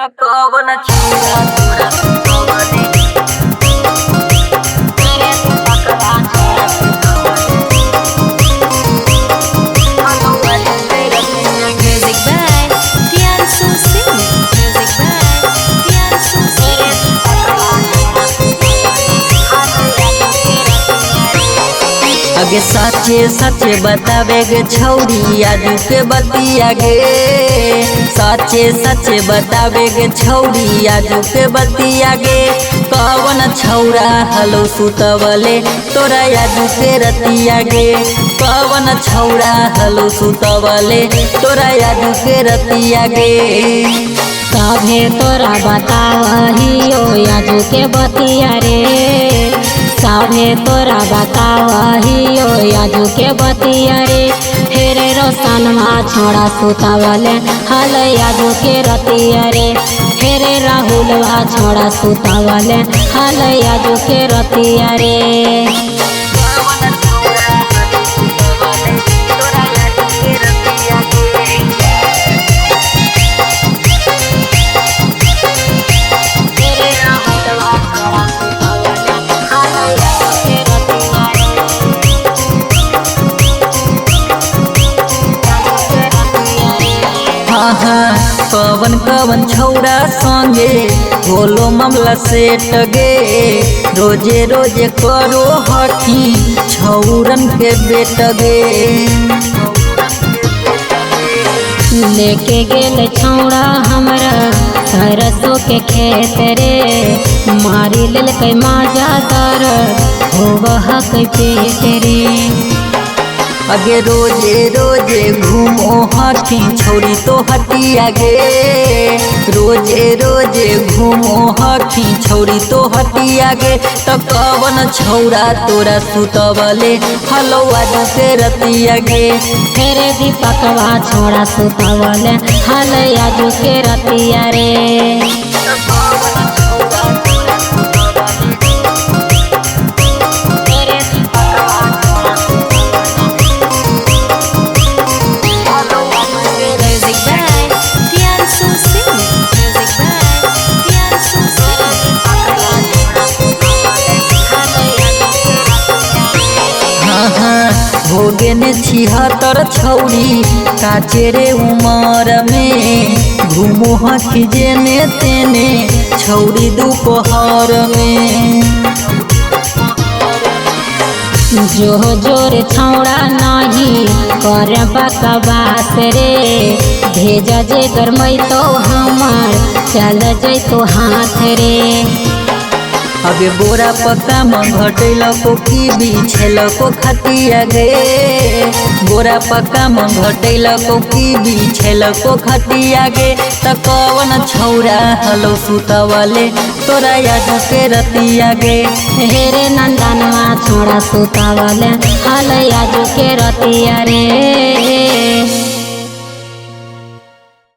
कवन छौरा तोरा सुतवले तेरे पकड़ा छोरा सुतवले अनुवाद तेरा Music by Tiansu Singh. Music by Tiansu तेरे Singh. पकड़ा छोरा सुतवले अगे सच्चे सच्चे बतावे गे छौरी आजू के बतिया गे। सच्चे सच्चे बतावे गे छौरी आजू के बतिया गे। कवन छौरा हलो सुतवले तोरा आजू के रतिया गे। कवन छौरा हलो सुतवले तोरा आजू के रतिया गे। सभे तोरा बतावहियो आजू के बतिया रे। सभे तोरा बतावहियो आजू के बतिया रे। हेरे रोशनमा छोड़ा सुतावले हल आजू के रतिया रे। हेरे राहुलवा छोड़ा सुतावले हल आजू के रतिया रे। कवन छौरा हलो सुतवले तोरा आजू के रतिया गे तेरे राहुलवा छोरा सुतवले हाल आजू के रतिया हाँ हाँ कवन कवन छौरा संगे होलो मामला सेट गे। रोजे रोजे करो हठी छौरन के बेट गे। लेके गेल छौड़ा हमरा सरसों के खेत रे। मारी लेलकै माजा तर होबह पेट रे। अगे रोजे रोजे घूमो हठी छौरी तो हटिया गे। रोजे रोजे घूमो हठी छौरी तो हटिया गे। तो कवन छौरा तोरा सुतवले हलो आजू के रतिया गे। फेरे दीपकवा छोड़ा सुतवले हल आजू के रतिया रे। Music by Tiansu Singh. Music by Tiansu Singh. हाँ हाँ भोगे ने 76 छौरी काचेरे उमर में। घूमो हठी जेने तेने छौरी दोपहर में। जो जोर छौड़ा नहीं कर बकवास रे। भेज जे गरमई तो हमार चल जैतो हाथ रे। अबे बोरा पक्का में घटेल को की बिछेल को खटिया गे। बोरा पक्का में घटेल को की बिछेल को खटिया गे। त कवन छौरा हलो सुतवले तोरा आजू के रतिया गे। हेरे नंदनवा छोड़ा सुतावले हल आजू के रतिया रे।